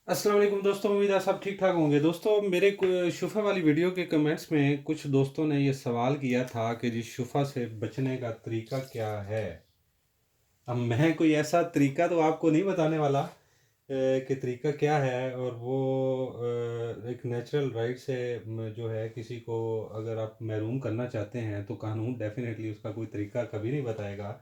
अस्सलाम वालेकुम दोस्तों, उम्मीद है सब ठीक ठाक होंगे। दोस्तों, मेरे शुफ़ा वाली वीडियो के कमेंट्स में कुछ दोस्तों ने ये सवाल किया था कि जी शुफ़ा से बचने का तरीका क्या है। अब मैं कोई ऐसा तरीका तो आपको नहीं बताने वाला कि तरीका क्या है, और वो एक नेचुरल राइट से जो है किसी को अगर आप महरूम करना चाहते हैं तो कानून डेफिनेटली उसका कोई तरीका कभी नहीं बताएगा।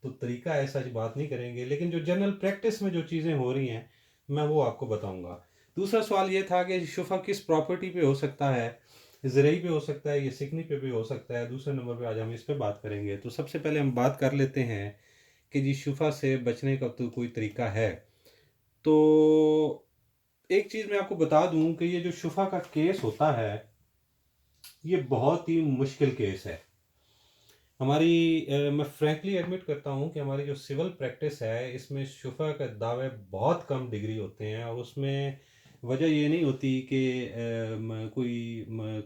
तो तरीका ऐसा बात नहीं करेंगे, लेकिन जो जनरल प्रैक्टिस में जो चीज़ें हो रही हैं मैं वो आपको बताऊंगा। दूसरा सवाल ये था कि शुफा किस प्रॉपर्टी पे हो सकता है। ज़रई पे हो सकता है, ये सिकनी पे भी हो सकता है। दूसरे नंबर पे आज हम इस पे बात करेंगे। तो सबसे पहले हम बात कर लेते हैं कि जी शुफा से बचने का तो कोई तरीका है। तो एक चीज़ मैं आपको बता दूं कि ये जो शुफा का केस होता है ये बहुत ही मुश्किल केस है। मैं फ्रैंकली एडमिट करता हूँ कि हमारी जो सिविल प्रैक्टिस है इसमें शुफा के दावे बहुत कम डिग्री होते हैं, और उसमें वजह ये नहीं होती कि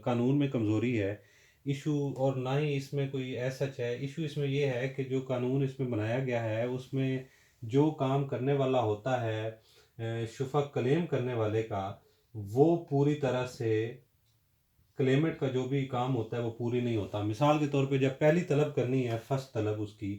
कानून में कमज़ोरी है इशू, और ना ही इसमें कोई ऐसा है इशू। इसमें ये है कि जो कानून इसमें बनाया गया है उसमें जो काम करने वाला होता है शुफा क्लेम करने वाले का, वो पूरी तरह से क्लेमेंट का जो भी काम होता है वो पूरी नहीं होता। मिसाल के तौर पे जब पहली तलब करनी है, फर्स्ट तलब उसकी,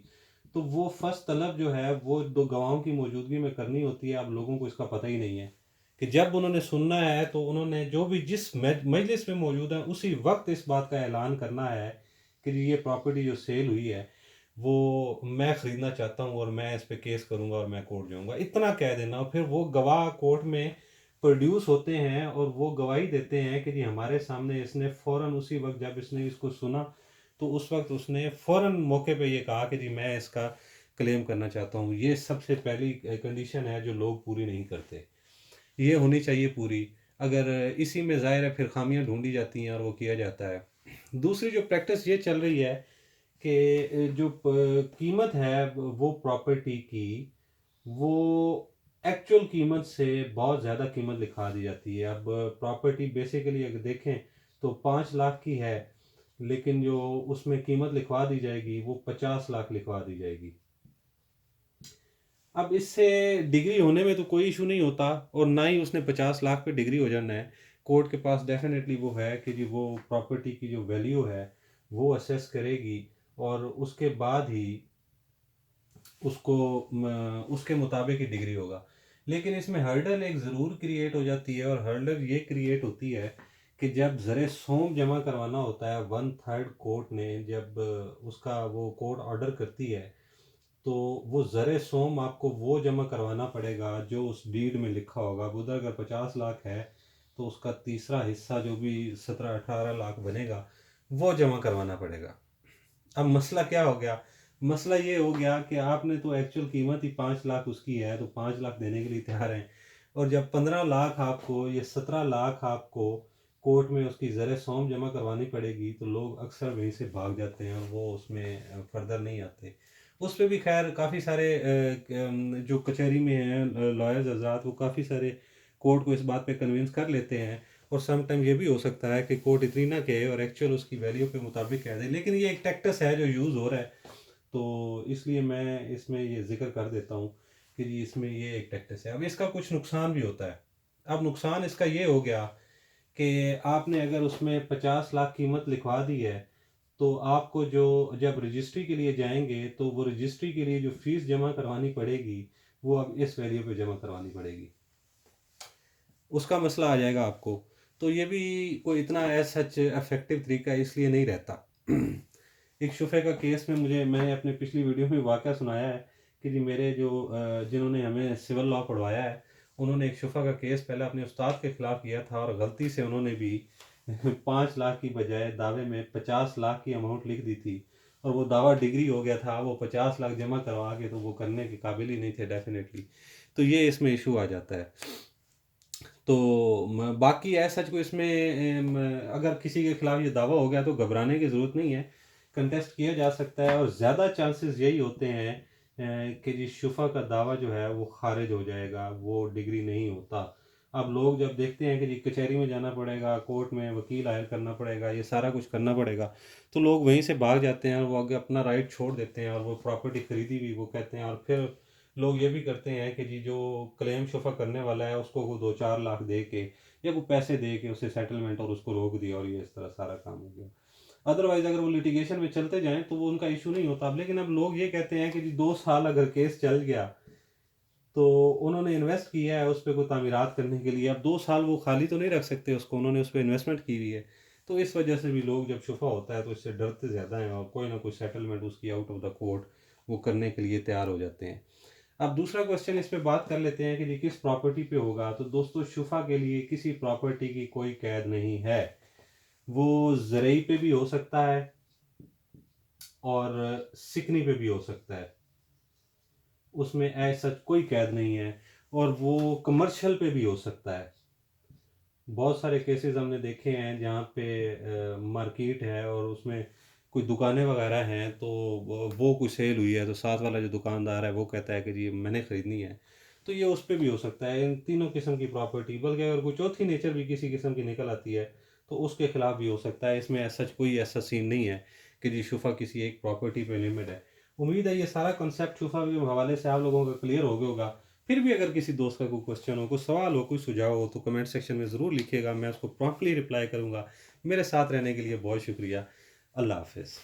तो वो फर्स्ट तलब जो है वो दो गवाहों की मौजूदगी में करनी होती है। अब लोगों को इसका पता ही नहीं है कि जब उन्होंने सुनना है तो उन्होंने जो भी जिस मजलिस में मौजूद है उसी वक्त इस बात का ऐलान करना है कि ये प्रॉपर्टी जो सेल हुई है वो मैं ख़रीदना चाहता हूँ और मैं इस पे केस करूँगा और मैं कोर्ट जाऊँगा, इतना कह देना। और फिर वो गवाह कोर्ट में प्रोड्यूस होते हैं और वो गवाही देते हैं कि जी हमारे सामने इसने फ़ौरन उसी वक्त जब इसने इसको सुना तो उस वक्त उसने फ़ौरन मौके पे ये कहा कि जी मैं इसका क्लेम करना चाहता हूँ। ये सबसे पहली कंडीशन है जो लोग पूरी नहीं करते। ये होनी चाहिए पूरी। अगर इसी में ज़ाहिर है फिर खामियां ढूंढी जाती हैं और वो किया जाता है। दूसरी जो प्रैक्टिस ये चल रही है कि जो कीमत है वो प्रॉपर्टी की, वो एक्चुअल कीमत से बहुत ज़्यादा कीमत लिखा दी जाती है। अब प्रॉपर्टी बेसिकली अगर देखें तो 5 लाख की है, लेकिन जो उसमें कीमत लिखवा दी जाएगी वो 50 लाख लिखवा दी जाएगी। अब इससे डिग्री होने में तो कोई इशू नहीं होता, और ना ही उसने 50 लाख पे डिग्री हो जाना है। कोर्ट के पास डेफिनेटली वो है कि जी वो प्रॉपर्टी की जो वैल्यू है वो असेस करेगी, और उसके बाद ही उसको उसके मुताबिक ही डिग्री होगा। लेकिन इसमें हर्डल एक ज़रूर क्रिएट हो जाती है, और हर्डल ये क्रिएट होती है कि जब ज़र सोम जमा करवाना होता है, 1/3 कोर्ट ने जब उसका वो कोर्ट ऑर्डर करती है, तो वो ज़र सोम आपको वो जमा करवाना पड़ेगा जो उस डीड में लिखा होगा। अब उधर अगर 50 लाख है तो उसका तीसरा हिस्सा जो भी 17-18 लाख बनेगा वो जमा करवाना पड़ेगा। अब मसला क्या हो गया? मसला ये हो गया कि आपने तो एक्चुअल कीमत ही 5 लाख उसकी है, तो 5 लाख देने के लिए तैयार हैं, और जब 15 लाख आपको, ये 17 लाख आपको कोर्ट में उसकी ज़र सौम जमा करवानी पड़ेगी, तो लोग अक्सर वहीं से भाग जाते हैं और वो उसमें फर्दर नहीं आते। उस पर भी खैर काफ़ी सारे जो कचहरी में हैं लॉयर्स हजरात, वो काफ़ी सारे कोर्ट को इस बात पे कन्विंस कर लेते हैं। और सम टाइम ये भी हो सकता है कि कोर्ट इतनी ना कहे और एक्चुअल उसकी वैल्यू के मुताबिक कह दे, लेकिन ये एक टैक्टिस है जो यूज़ हो रहा है। तो इसलिए मैं इसमें ये जिक्र कर देता हूँ कि जी इसमें ये एक टैक्टिस है। अब इसका कुछ नुकसान भी होता है। अब नुकसान इसका ये हो गया कि आपने अगर उसमें 50 लाख कीमत लिखवा दी है, तो आपको जो जब रजिस्ट्री के लिए जाएंगे तो वो रजिस्ट्री के लिए जो फीस जमा करवानी पड़ेगी वो अब इस वैल्यू पे जमा करवानी पड़ेगी। उसका मसला आ जाएगा आपको। तो ये भी कोई इतना एज सच इफेक्टिव तरीका इसलिए नहीं रहता। एक शुफे का केस में मैंने अपने पिछली वीडियो में वाक़या सुनाया है कि जी मेरे जो जिन्होंने हमें सिविल लॉ पढ़वाया है, उन्होंने एक शुफा का केस पहले अपने उस्ताद के ख़िलाफ़ किया था, और गलती से उन्होंने भी 5 लाख की बजाय दावे में 50 लाख की अमाउंट लिख दी थी, और वो दावा डिग्री हो गया था। वो 50 लाख जमा करवा के तो वो करने के काबिल ही नहीं थे डेफिनेटली। तो ये इसमें इशू आ जाता है। तो बाकी ऐसा कोई इसमें अगर किसी के खिलाफ ये दावा हो गया तो घबराने की ज़रूरत नहीं है। कंटेस्ट किया जा सकता है, और ज़्यादा चांसेस यही होते हैं कि जी शुफा का दावा जो है वो खारिज हो जाएगा, वो डिग्री नहीं होता। अब लोग जब देखते हैं कि जी कचहरी में जाना पड़ेगा, कोर्ट में वकील हायर करना पड़ेगा, ये सारा कुछ करना पड़ेगा, तो लोग वहीं से भाग जाते हैं और वो आगे अपना राइट छोड़ देते हैं, और वो प्रॉपर्टी खरीदी भी वो कहते हैं, और फिर लोग ये भी करते हैं कि जी जो क्लेम शुफा करने वाला है उसको वो 2-4 लाख दे के या वो पैसे दे के उसे सेटलमेंट और उसको रोक दिया और ये इस तरह सारा काम हो गया। अदरवाइज अगर वो लिटिगेशन में चलते जाएं तो वो उनका इशू नहीं होता। अब लेकिन अब लोग ये कहते हैं कि जी 2 साल अगर केस चल गया तो उन्होंने इन्वेस्ट किया है उस पर कोई तामीरात करने के लिए, अब 2 साल वो खाली तो नहीं रख सकते उसको, उन्होंने उस पर इन्वेस्टमेंट की हुई है। तो इस वजह से भी लोग जब शुफा होता है तो इससे डरते ज़्यादा हैं और कोई ना कोई सेटलमेंट उसकी आउट ऑफ द कोर्ट वो करने के लिए तैयार हो जाते हैं। अब दूसरा क्वेश्चन इस पे बात कर लेते हैं कि जी किस प्रॉपर्टी पे होगा। तो दोस्तों शुफा के लिए किसी प्रॉपर्टी की कोई कैद नहीं है। वो ज़रई पे भी हो सकता है और सिकनी पे भी हो सकता है, उसमें ऐसा कोई कैद नहीं है। और वो कमर्शियल पे भी हो सकता है। बहुत सारे केसेस हमने देखे हैं जहाँ पे मार्केट है और उसमें कोई दुकानें वगैरह हैं, तो वो कोई सेल हुई है तो साथ वाला जो दुकानदार है वो कहता है कि जी मैंने ख़रीदनी है, तो ये उस पे भी हो सकता है। इन तीनों किस्म की प्रॉपर्टी, बल्कि अगर कोई चौथी नेचर भी किसी किस्म की निकल आती है तो उसके खिलाफ भी हो सकता है। इसमें ऐसा कोई ऐसा सीन नहीं है कि जी शुफा किसी एक प्रॉपर्टी पे लिमिट है। उम्मीद है ये सारा कंसेप्ट शुफा के हवाले से आप लोगों का क्लियर हो गया होगा। फिर भी अगर किसी दोस्त का कोई क्वेश्चन हो, कोई सवाल हो, कोई सुझाव हो तो कमेंट सेक्शन में ज़रूर लिखिएगा, मैं उसको प्रॉम्प्टली रिप्लाई करूँगा। मेरे साथ रहने के लिए बहुत शुक्रिया। अल्लाह हाफ़िज़।